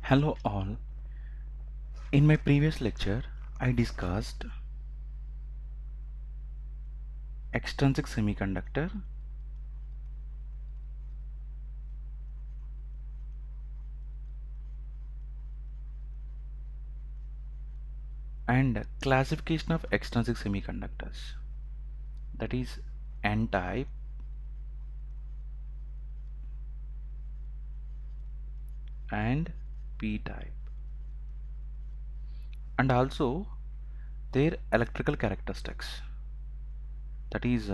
Hello all. In my previous lecture, I discussed extrinsic semiconductor and classification of extrinsic semiconductors. That is N-type and P-type, and also their electrical characteristics. That is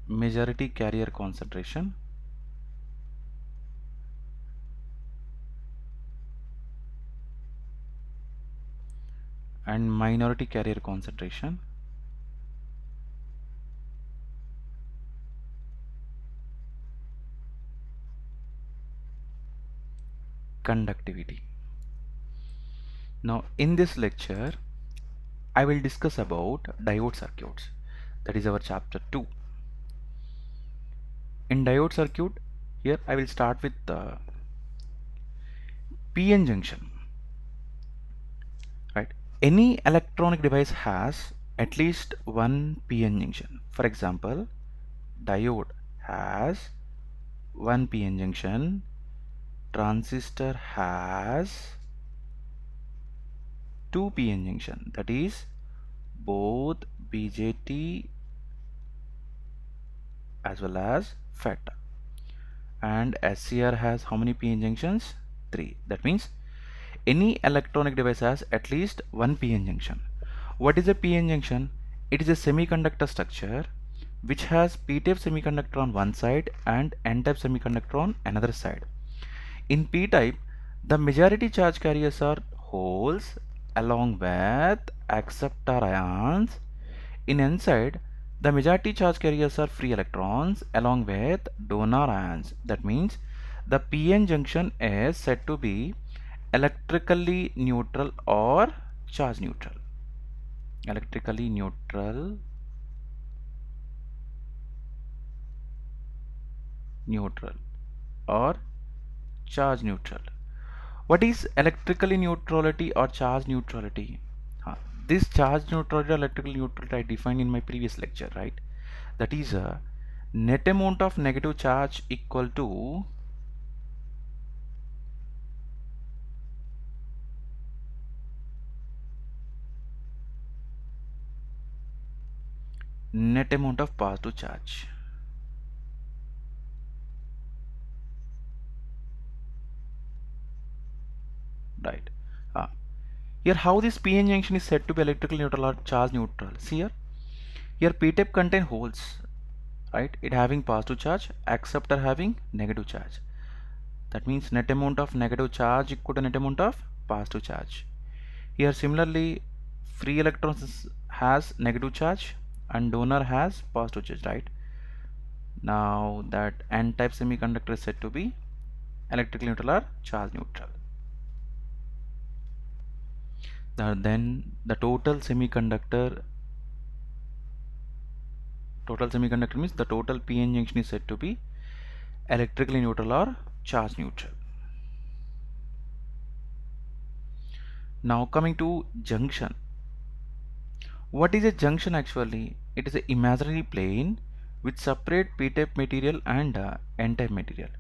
majority carrier concentration and minority carrier concentration, conductivity. Now in this lecture I will discuss about diode circuits. That is our chapter 2. In diode circuit, here I will start with the PN junction. Right? Any electronic device has at least one PN junction. For example, diode has one PN junction, transistor has two PN junction, that is both BJT as well as FET, and SCR has how many PN junctions? 3. That means any electronic device has at least one PN junction. What is a PN junction? It is a semiconductor structure which has P-type semiconductor on one side and N-type semiconductor on another side. In P-type, the majority charge carriers are holes along with acceptor ions. In N-side, the majority charge carriers are free electrons along with donor ions. That means the PN junction is said to be electrically neutral or charge neutral. Electrically neutral, or charge neutral. What is electrically neutrality or charge neutrality? This charge neutrality or electrical neutrality I defined in my previous lecture, right? That is a net amount of negative charge equal to net amount of positive charge. Right. Here how this PN junction is said to be electrical neutral or charge neutral. See here P-type contain holes, right? It having positive charge, acceptor having negative charge. That means net amount of negative charge equal to net amount of positive charge. Here similarly free electrons has negative charge and donor has positive charge, right? Now that N-type semiconductor is said to be electrically neutral or charge neutral. Then the total semiconductor means the total PN junction is said to be electrically neutral or charge neutral. Now coming to junction. What is a junction actually? It is an imaginary plane with separate P-type material and N-type material.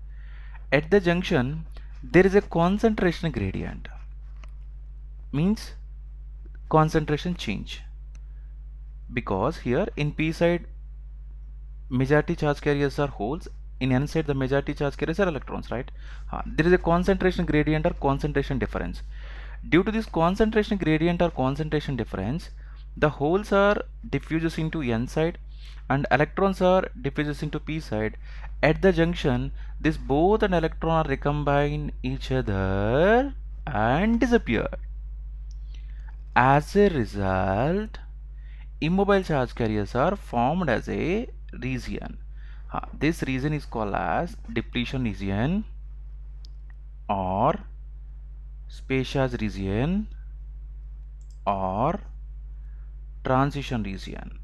At the junction there is a concentration gradient, means concentration change, because here in P side majority charge carriers are holes, in N side the majority charge carriers are electrons, right? There is a concentration gradient or concentration difference. Due to this concentration gradient or concentration difference, the holes are diffuses into N side and electrons are diffuses into P side. At the junction, this both an electron recombine each other and disappear. As a result, immobile charge carriers are formed as a region. This region is called as depletion region or spacious region or transition region.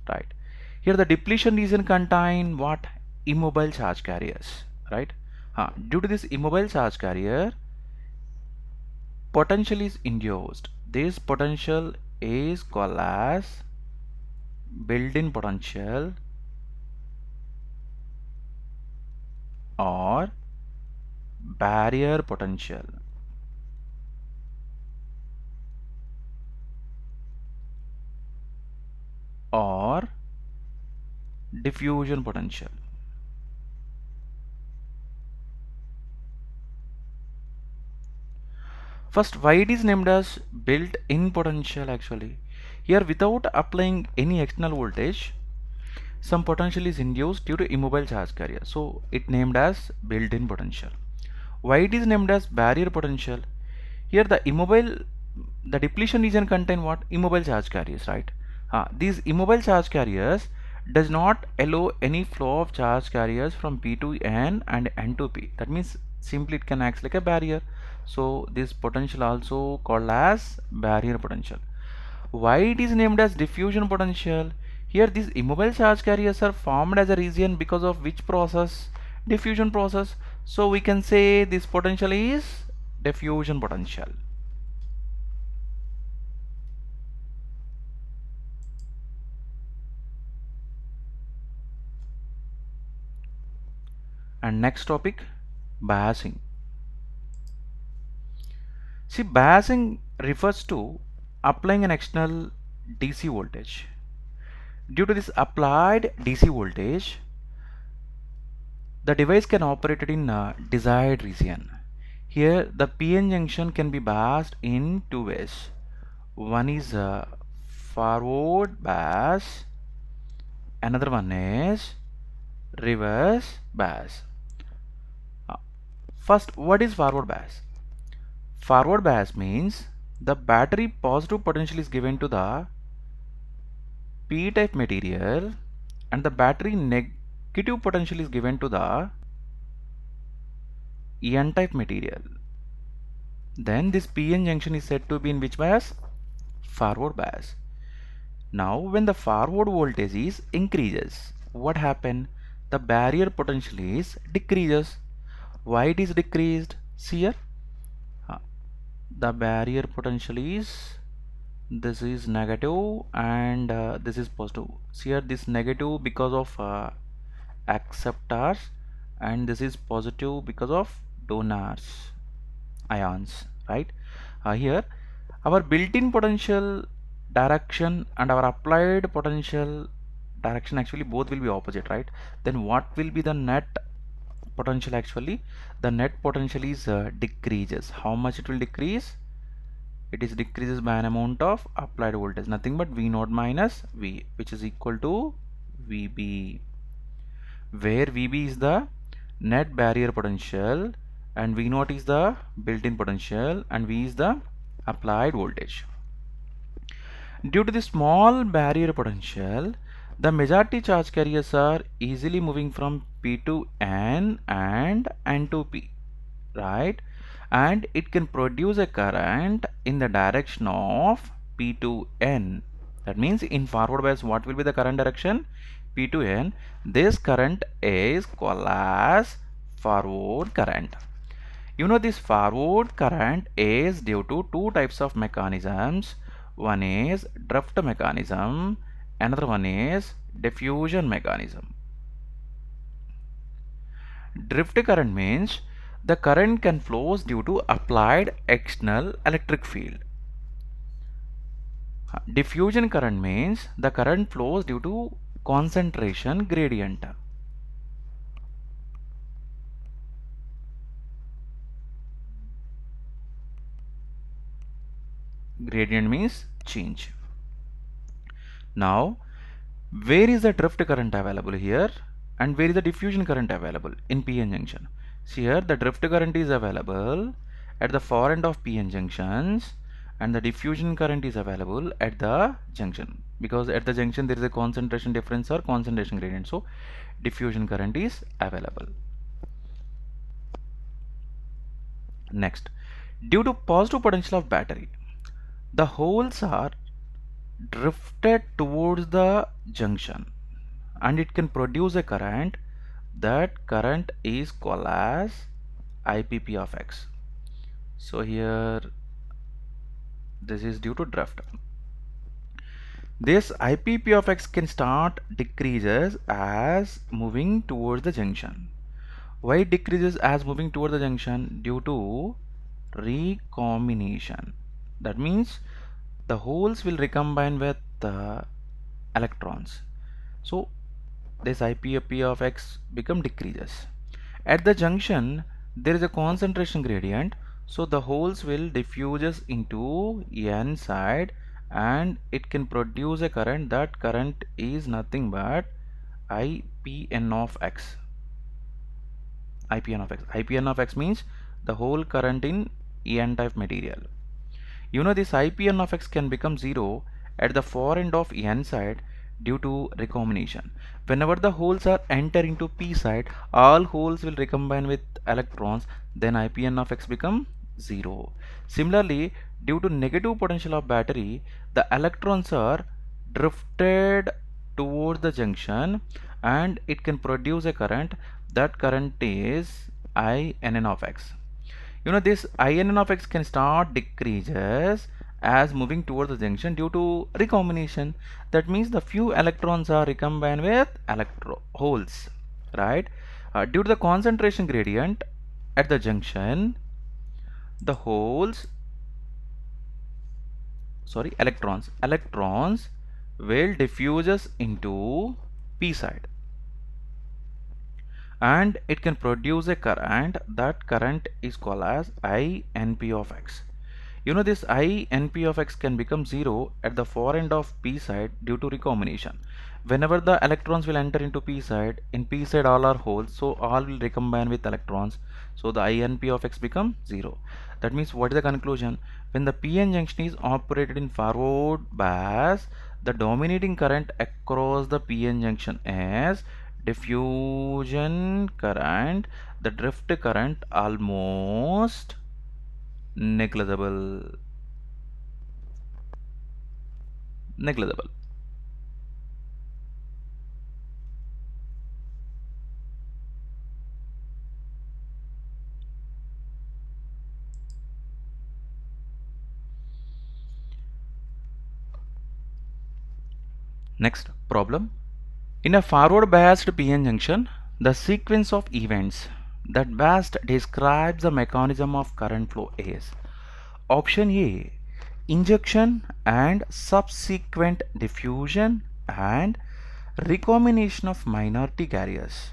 Right. Here the depletion region contain what? Immobile charge carriers, right? Due to this immobile charge carrier, potential is induced. This potential is called as built-in potential or barrier potential. Or diffusion potential. First, why it is named as built-in potential actually? Here without applying any external voltage, some potential is induced due to immobile charge carrier. So it named as built-in potential. Why it is named as barrier potential? Here the depletion region contain what? Immobile charge carriers, right? These immobile charge carriers does not allow any flow of charge carriers from P to N and N to P. That means simply it can act like a barrier. So this potential also called as barrier potential. Why it is named as diffusion potential? Here these immobile charge carriers are formed as a region because of which process? Diffusion process. So we can say this potential is diffusion potential. And next topic, biasing. See, biasing refers to applying an external DC voltage. Due to this applied DC voltage, the device can operate in a desired region. Here, the PN junction can be biased in two ways. One is forward bias, another one is reverse bias. First, what is forward bias? Forward bias means the battery positive potential is given to the P-type material and the battery negative potential is given to the N-type material. Then this PN junction is said to be in which bias? Forward bias. Now when the forward voltage is increases, what happen? The barrier potential is decreases. Why it is decreased? See here, the barrier potential is, this is negative and this is positive. See here, this negative because of acceptors and this is positive because of donors, ions, right? Here our built-in potential direction and our applied potential direction actually both will be opposite, right? Then what will be the net potential? Actually the net potential is decreases. How much it will decrease? It is decreases by an amount of applied voltage, nothing but V0 minus V, which is equal to VB, where VB is the net barrier potential and V0 is the built-in potential and V is the applied voltage. Due to the small barrier potential, the majority charge carriers are easily moving from P to N and N to P, right? And it can produce a current in the direction of P to N. That means in forward bias, what will be the current direction? P to N. This current is called as forward current. You know, this forward current is due to two types of mechanisms. One is drift mechanism, another one is diffusion mechanism. Drift current means the current can flows due to applied external electric field. Diffusion current means the current flows due to concentration gradient. Gradient means change. Now, where is the drift current available here and where is the diffusion current available in PN junction? See here, the drift current is available at the far end of PN junctions and the diffusion current is available at the junction, because at the junction there is a concentration difference or concentration gradient, so diffusion current is available. Next, due to positive potential of battery, the holes are drifted towards the junction. and it can produce a current. That current is called as IPP of X. So here this is due to drift. This IPP of X can start decreases as moving towards the junction. Why it decreases as moving towards the junction? Due to recombination. That means the holes will recombine with the electrons. So this IPP of X become decreases. At the junction there is a concentration gradient, so the holes will diffuses into N side and it can produce a current. That current is nothing but IPN of X. IPN of X. IPN of X means the whole current in N type material. You know this IPN of X can become 0 at the far end of N side due to recombination. Whenever the holes are enter into P side, all holes will recombine with electrons, then IPN of X become 0. Similarly, due to negative potential of battery, the electrons are drifted towards the junction and it can produce a current. That current is INN of X. You know this INN of X can start decreases as moving towards the junction due to recombination. That means the few electrons are recombined with holes, right? Due to the concentration gradient at the junction, the electrons will diffuses into P side and it can produce a current. That current is called as INP of X. You know this INP of X can become 0 at the far end of P side due to recombination. Whenever the electrons will enter into P side, in P side all are holes, so all will recombine with electrons, so the INP of X become 0. That means what is the conclusion? When the PN junction is operated in forward bias, the dominating current across the PN junction is diffusion current. The drift current almost negligible. Next problem. In a forward biased PN junction, the sequence of events that best describes the mechanism of current flow is option A, injection and subsequent diffusion and recombination of minority carriers,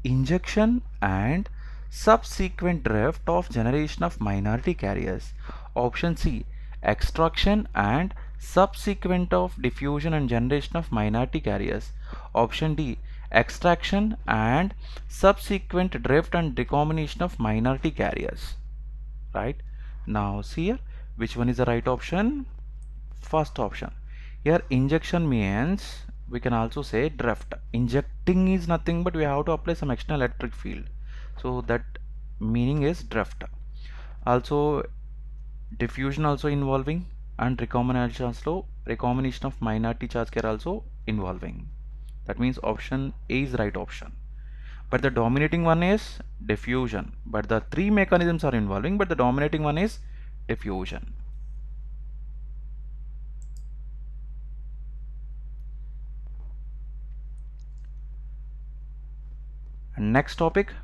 injection and subsequent drift of generation of minority carriers. Option C, extraction and subsequent of diffusion and generation of minority carriers. Option D, extraction and subsequent drift and recombination of minority carriers. Right? Now see here, which one is the right option? First option. Here injection means we can also say drift. Injecting is nothing but we have to apply some external electric field, so that meaning is drift. Also diffusion also involving and recombination of minority charge are also involving. That means option A is right option. But the dominating one is diffusion. But the three mechanisms are involving, but the dominating one is diffusion. And next topic,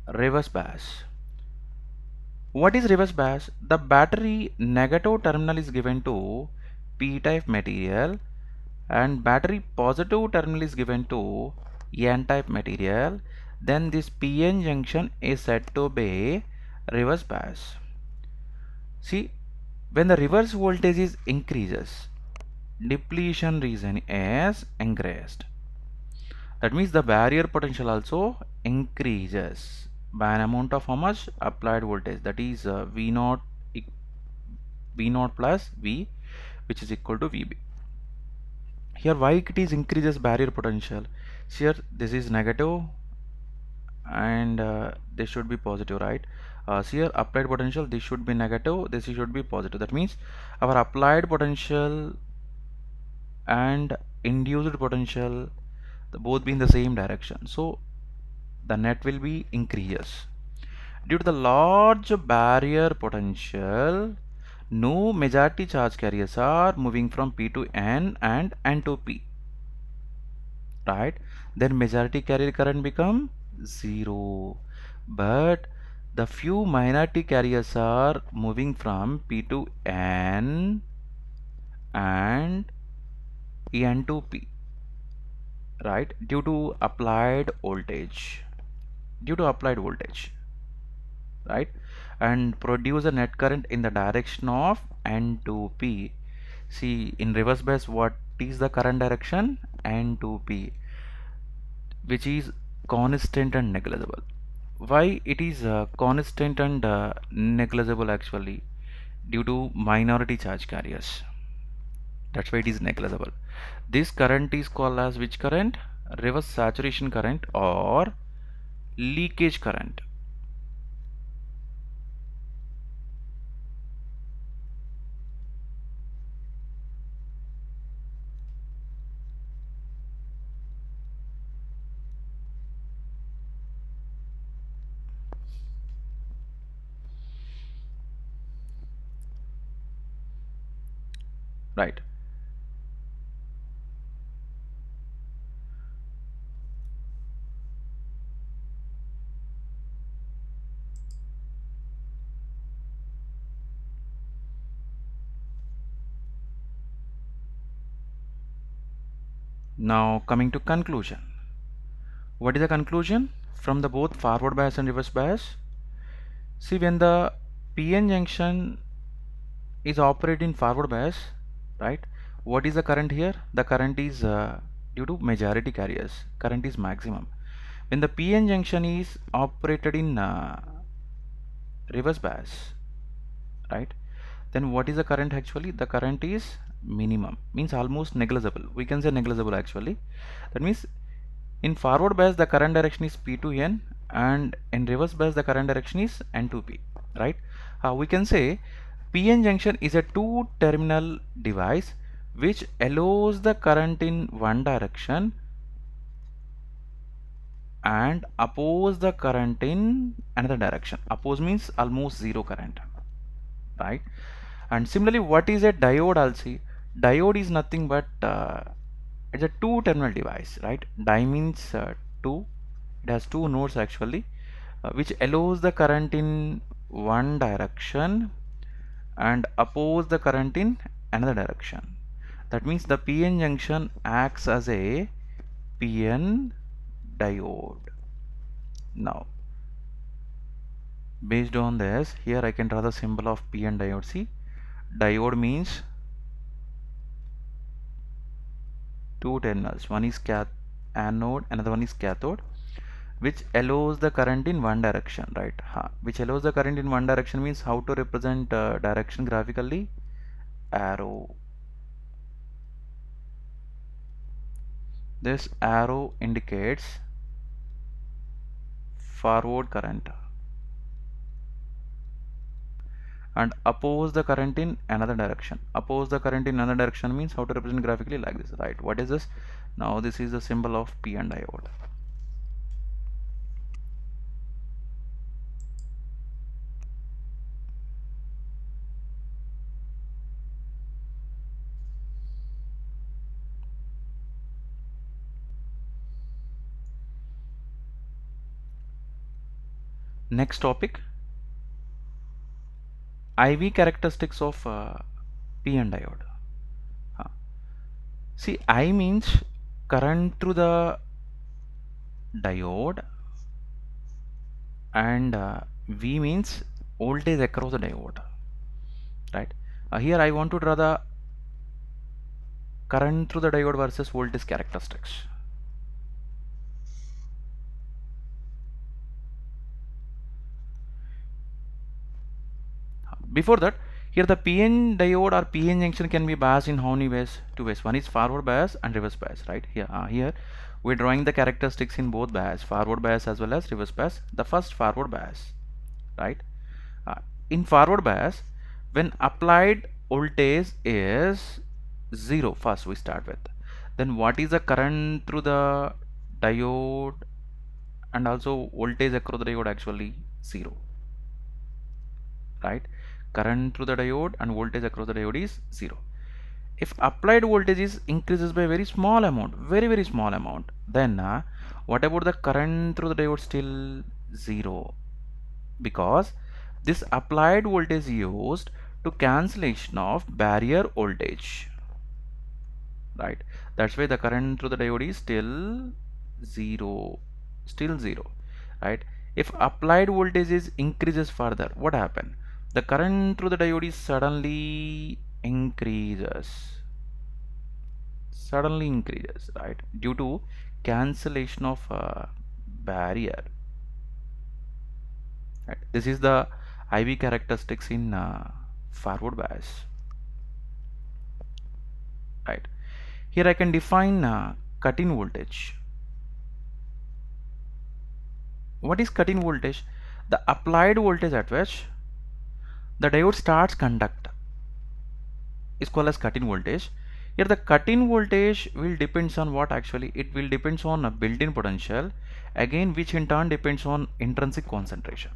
reverse bias. What is reverse bias? The battery negative terminal is given to P-type material and battery positive terminal is given to N-type material. Then this PN junction is said to be reverse bias. See, when the reverse voltage is increases, depletion region is increased. That means the barrier potential also increases by an amount of how much? Applied voltage, that is V0 plus V, which is equal to VB. Here why it is increases barrier potential? Here this is negative and this should be positive, right? Here applied potential, this should be negative, this should be positive. That means our applied potential and induced potential, both be in the same direction, so the net will be increases. Due to the large barrier potential, no majority charge carriers are moving from P to N and N to P, right? Then majority carrier current become 0, but the few minority carriers are moving from P to N and N to P, right? Due to applied voltage, right? And produce a net current in the direction of N to P. See, in reverse bias, what is the current direction? N to P, which is constant and negligible. Why it is constant and negligible actually? Due to minority charge carriers. That's why it is negligible. This current is called as which current? Reverse saturation current or leakage current. Right. Now coming to conclusion. What is the conclusion from the both forward bias and reverse bias? See, when the PN junction is operating forward bias, right? What is the current here? The current is due to majority carriers. Current is maximum. When the PN junction is operated in reverse bias, right? Then what is the current actually? The current is minimum, means almost negligible. We can say negligible actually. That means in forward bias the current direction is P to N and in reverse bias the current direction is N to P, right? We can say PN junction is a two terminal device which allows the current in one direction and oppose the current in another direction. Oppose means almost zero current, right? And similarly, what is a diode also? Diode is nothing but it's a two terminal device, right? Di means two. It has two nodes actually, which allows the current in one direction and oppose the current in another direction. That means the PN junction acts as a PN diode. Now, based on this, here I can draw the symbol of PN diode. See, diode means two terminals. One is anode, another one is cathode, which allows the current in one direction, right? Which allows the current in one direction means how to represent direction graphically? Arrow. This arrow indicates forward current and oppose the current in another direction. Oppose the current in another direction means how to represent graphically like this, right? What is this? Now this is the symbol of PN diode. Next topic, IV characteristics of PN diode. See, I means current through the diode and V means voltage across the diode, right? Here I want to draw the current through the diode versus voltage characteristics. Before that, here the PN diode or PN junction can be biased in how many ways? Two ways. One is forward bias and reverse bias, right? Here we're drawing the characteristics in both bias, forward bias as well as reverse bias. The first, forward bias, right? In forward bias, when applied voltage is 0, first we start with, then what is the current through the diode and also voltage across the diode? Actually 0, right? Current through the diode and voltage across the diode is 0. If applied voltage is increases by very small amount, very small amount, then what about the current through the diode? Still 0, because this applied voltage is used to cancellation of barrier voltage, right? That's why the current through the diode is still 0, right? If applied voltage is increases further, what happen? The current through the diode is suddenly increases, right, due to cancellation of barrier, right? This is the IV characteristics in forward bias, right? Here I can define cut-in voltage. What is cut-in voltage? The applied voltage at which the diode starts conduct is called as cut-in voltage. Here the cut-in voltage will depends on what? Actually it will depends on a built-in potential, again which in turn depends on intrinsic concentration.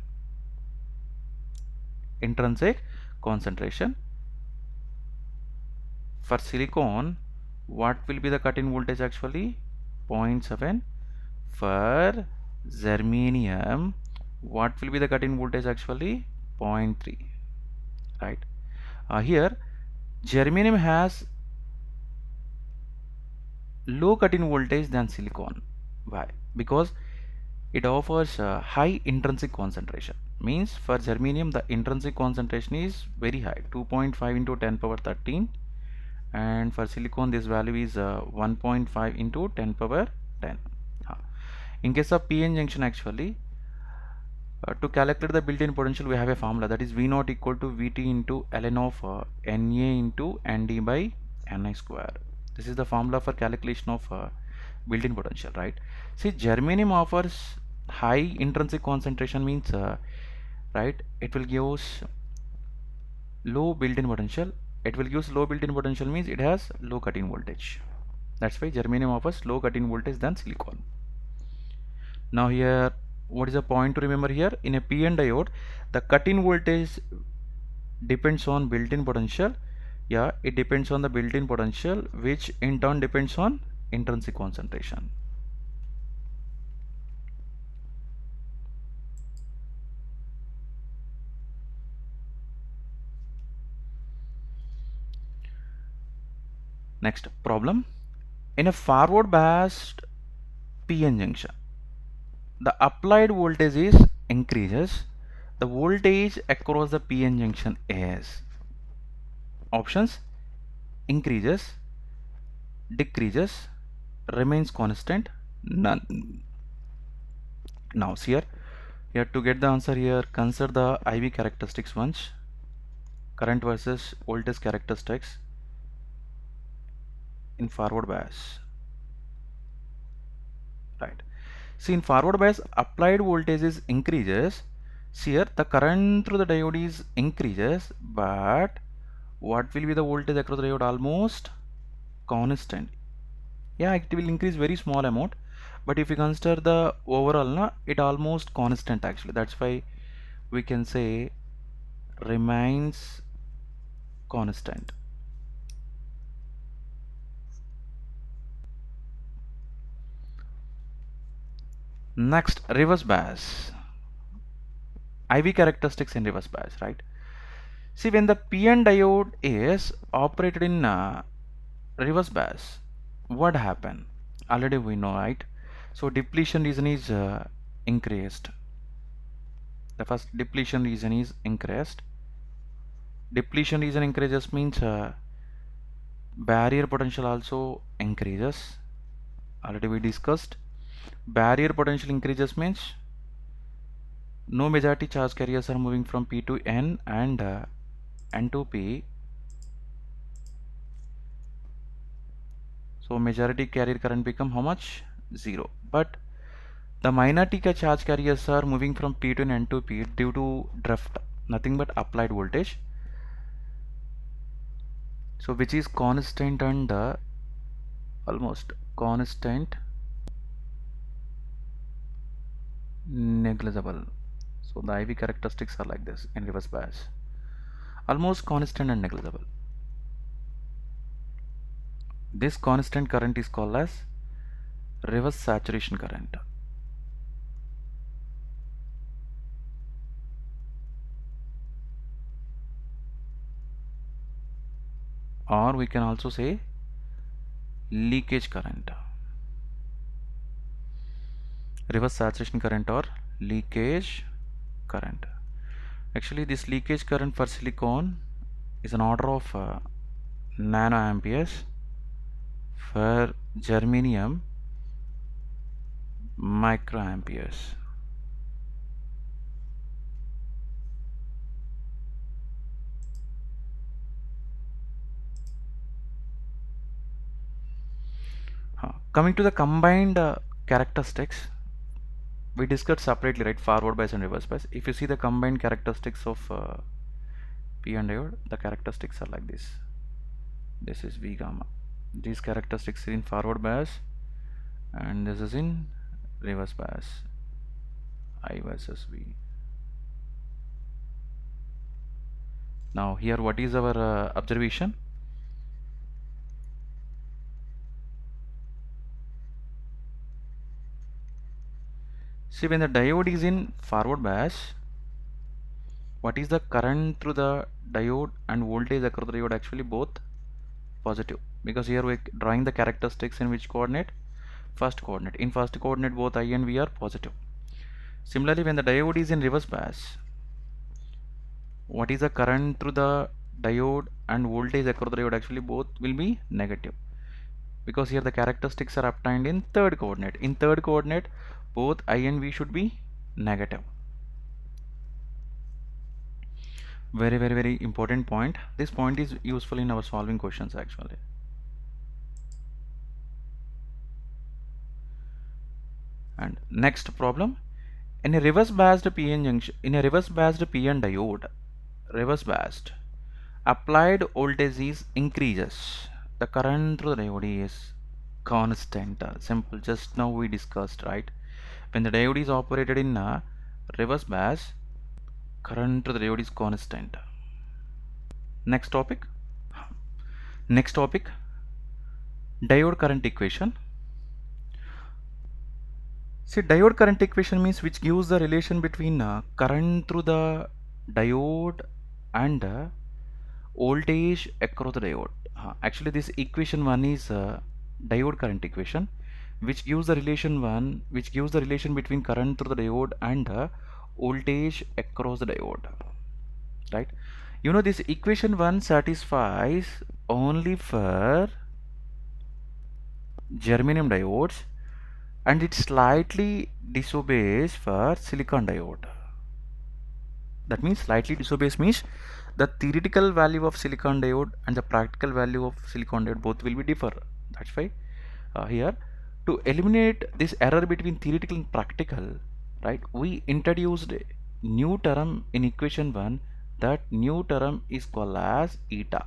For silicon, what will be the cut-in voltage? Actually 0.7. For germanium, what will be the cut-in voltage? Actually 0.3, right? Here germanium has low cut-in voltage than silicon. Why? Because it offers high intrinsic concentration. Means for germanium the intrinsic concentration is very high, 2.5 into 10 power 13, and for silicon this value is 1.5 into 10 power 10. In case of PN junction, actually to calculate the built-in potential we have a formula, that is V naught equal to Vt into ln of Na into Nd by Ni square. This is the formula for calculation of built-in potential, right? See, germanium offers high intrinsic concentration, means right, it will give us low built-in potential. It will give low built-in potential means it has low cut-in voltage. That's why germanium offers low cut-in voltage than silicon. Now here, what is the point to remember here? In a PN diode, the cut-in voltage depends on built-in potential. Yeah, it depends on the built-in potential, which in turn depends on intrinsic concentration. Next problem. In a forward biased PN junction, the applied voltage is increases. The voltage across the PN junction is options: increases, decreases, remains constant, none. Now here to get the answer here, consider the IV characteristics once. Current versus voltage characteristics in forward bias, right? See, in forward bias applied voltage is increases. See here the current through the diode is increases, but what will be the voltage across the diode? Almost constant. Yeah, it will increase very small amount, but if you consider the overall, it almost constant actually. That's why we can say remains constant. Next, reverse bias. IV characteristics in reverse bias, right? See, when the PN diode is operated in reverse bias, what happen? Already we know, right? So depletion region is increased. The first depletion region is increased. Depletion region increases means barrier potential also increases. Already we discussed. Barrier potential increases means no majority charge carriers are moving from P to N and N to P. So majority carrier current become how much? 0. But the minority charge carriers are moving from P to N to P due to drift, nothing but applied voltage. So which is constant and almost constant, negligible. So the IV characteristics are like this in reverse bias, almost constant and negligible. This constant current is called as reverse saturation current, or we can also say leakage current. Reverse saturation current or leakage current. Actually, this leakage current for silicon is an order of nanoamperes. For germanium, microamperes. Coming to the combined characteristics, we discussed separately, right? Forward bias and reverse bias. If you see the combined characteristics of p-n diode, the characteristics are like this. This is V gamma. These characteristics are in forward bias, and this is in reverse bias. I versus V. Now here, what is our observation? See, when the diode is in forward bias, what is the current through the diode and voltage across the diode? Actually both positive, because here we're drawing the characteristics in which coordinate? First coordinate. In first coordinate, both I and V are positive. Similarly, when the diode is in reverse bias, what is the current through the diode and voltage across the diode? Actually both will be negative, because here the characteristics are obtained in third coordinate. In third coordinate, both I and V should be negative. Very important point. This point is useful in our solving questions actually. And next problem, in a reverse biased PN junction, in a reverse biased PN diode, reverse biased, applied voltage is increases, the current through the diode is constant. Simple, just now we discussed, right? When the diode is operated in reverse bias, current through the diode is constant. Next topic, diode current equation. See, diode current equation means which gives the relation between current through the diode and voltage across the diode. Actually, this equation 1 is diode current equation, which gives the relation between current through the diode and voltage across the diode. Right? You know, this equation 1 satisfies only for germanium diodes, and it slightly disobeys for silicon diode. That means slightly disobeys means the theoretical value of silicon diode and the practical value of silicon diode both will be differ. That's why here, to eliminate this error between theoretical and practical, right, we introduced a new term in equation 1. That new term is called as eta.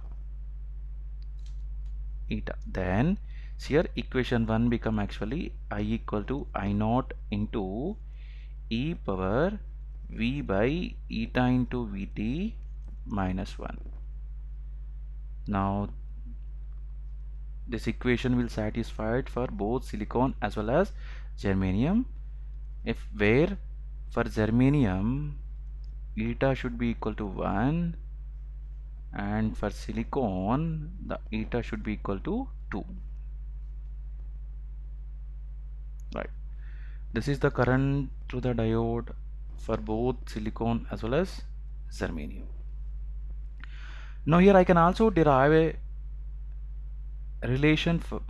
Then here equation 1 become actually I equal to I naught into e power v by eta into vt minus 1. Now this equation will satisfy it for both silicon as well as germanium, if where for germanium eta should be equal to 1, and for silicon the eta should be equal to 2. Right, this is the current through the diode for both silicon as well as germanium. Now here I can also derive a relation for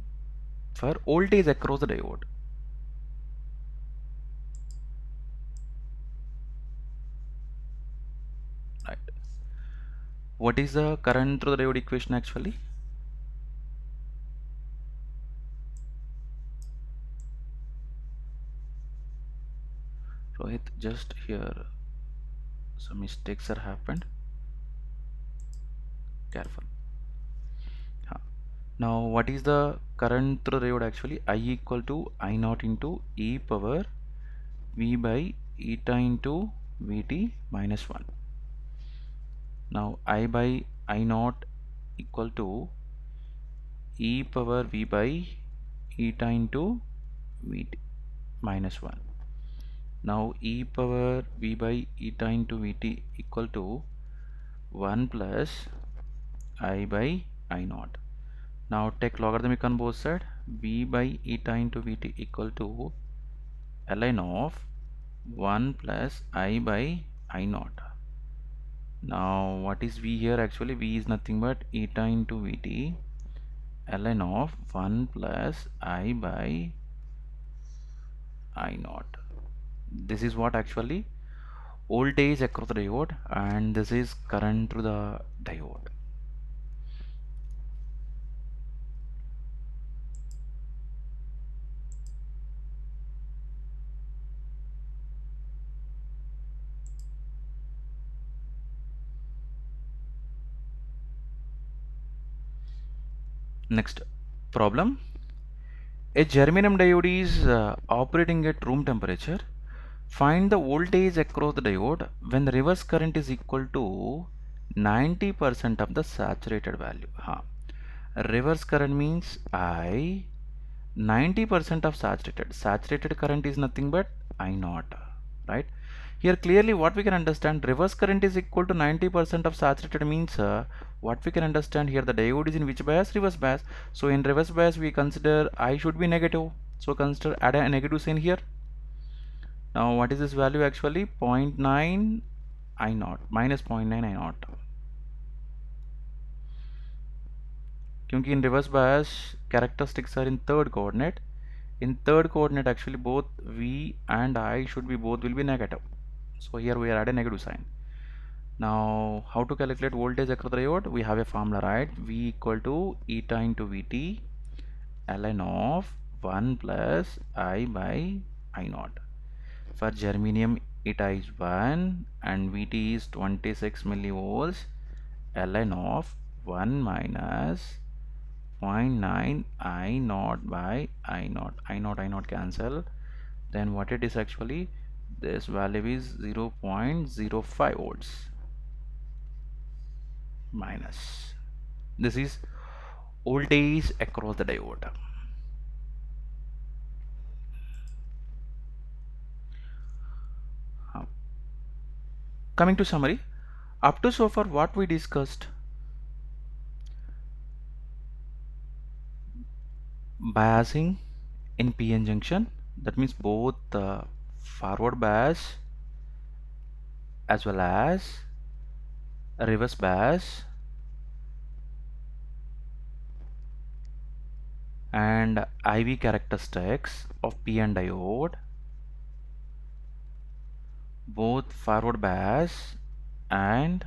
voltage across the diode. Right, what is the current through the diode equation actually? Rohit, just here some mistakes are happened, careful. Now what is the current through the diode actually? I equal to I naught into e power v by eta into vt minus 1. Now I by I naught equal to e power v by eta into vt minus 1. Now e power v by eta into vt equal to 1 plus I by I naught. Now take logarithmic on both sides. V by eta into vt equal to ln of 1 plus I by I naught. Now what is v here? Actually v is nothing but eta into vt ln of 1 plus I by I naught. This is what actually voltage across the diode, and this is current through the diode. Next problem. A germanium diode is operating at room temperature. Find the voltage across the diode when the reverse current is equal to 90% of the saturated value. Reverse current means I, 90% of saturated current is nothing but I naught, right? Here clearly what we can understand, reverse current is equal to 90% of saturated means what we can understand here, the diode is in which bias? Reverse bias. So in reverse bias we consider I should be negative, so consider add a negative sign here. Now what is this value actually? 0.9 I naught minus 0.9 I naught. क्योंकि in reverse bias characteristics are in third coordinate. In third coordinate actually both V and I should be both will be negative. So here we are adding negative sign. Now how to calculate voltage across the diode? We have a formula, right? V equal to eta into Vt ln of 1 plus I by I naught. For germanium eta is 1 and Vt is 26 millivolts ln of 1 minus 0.9 I naught by I naught. I naught cancel. Then what it is actually, this value is 0.05 volts minus. This is voltage across the diode. Coming to summary, up to so far what we discussed: biasing in PN junction, that means both forward bias as well as reverse bias, and IV characteristics of PN diode, both forward bias and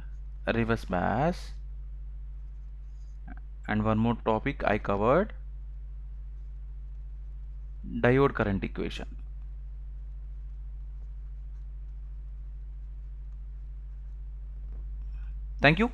reverse bias. And one more topic I covered, diode current equation. Thank you.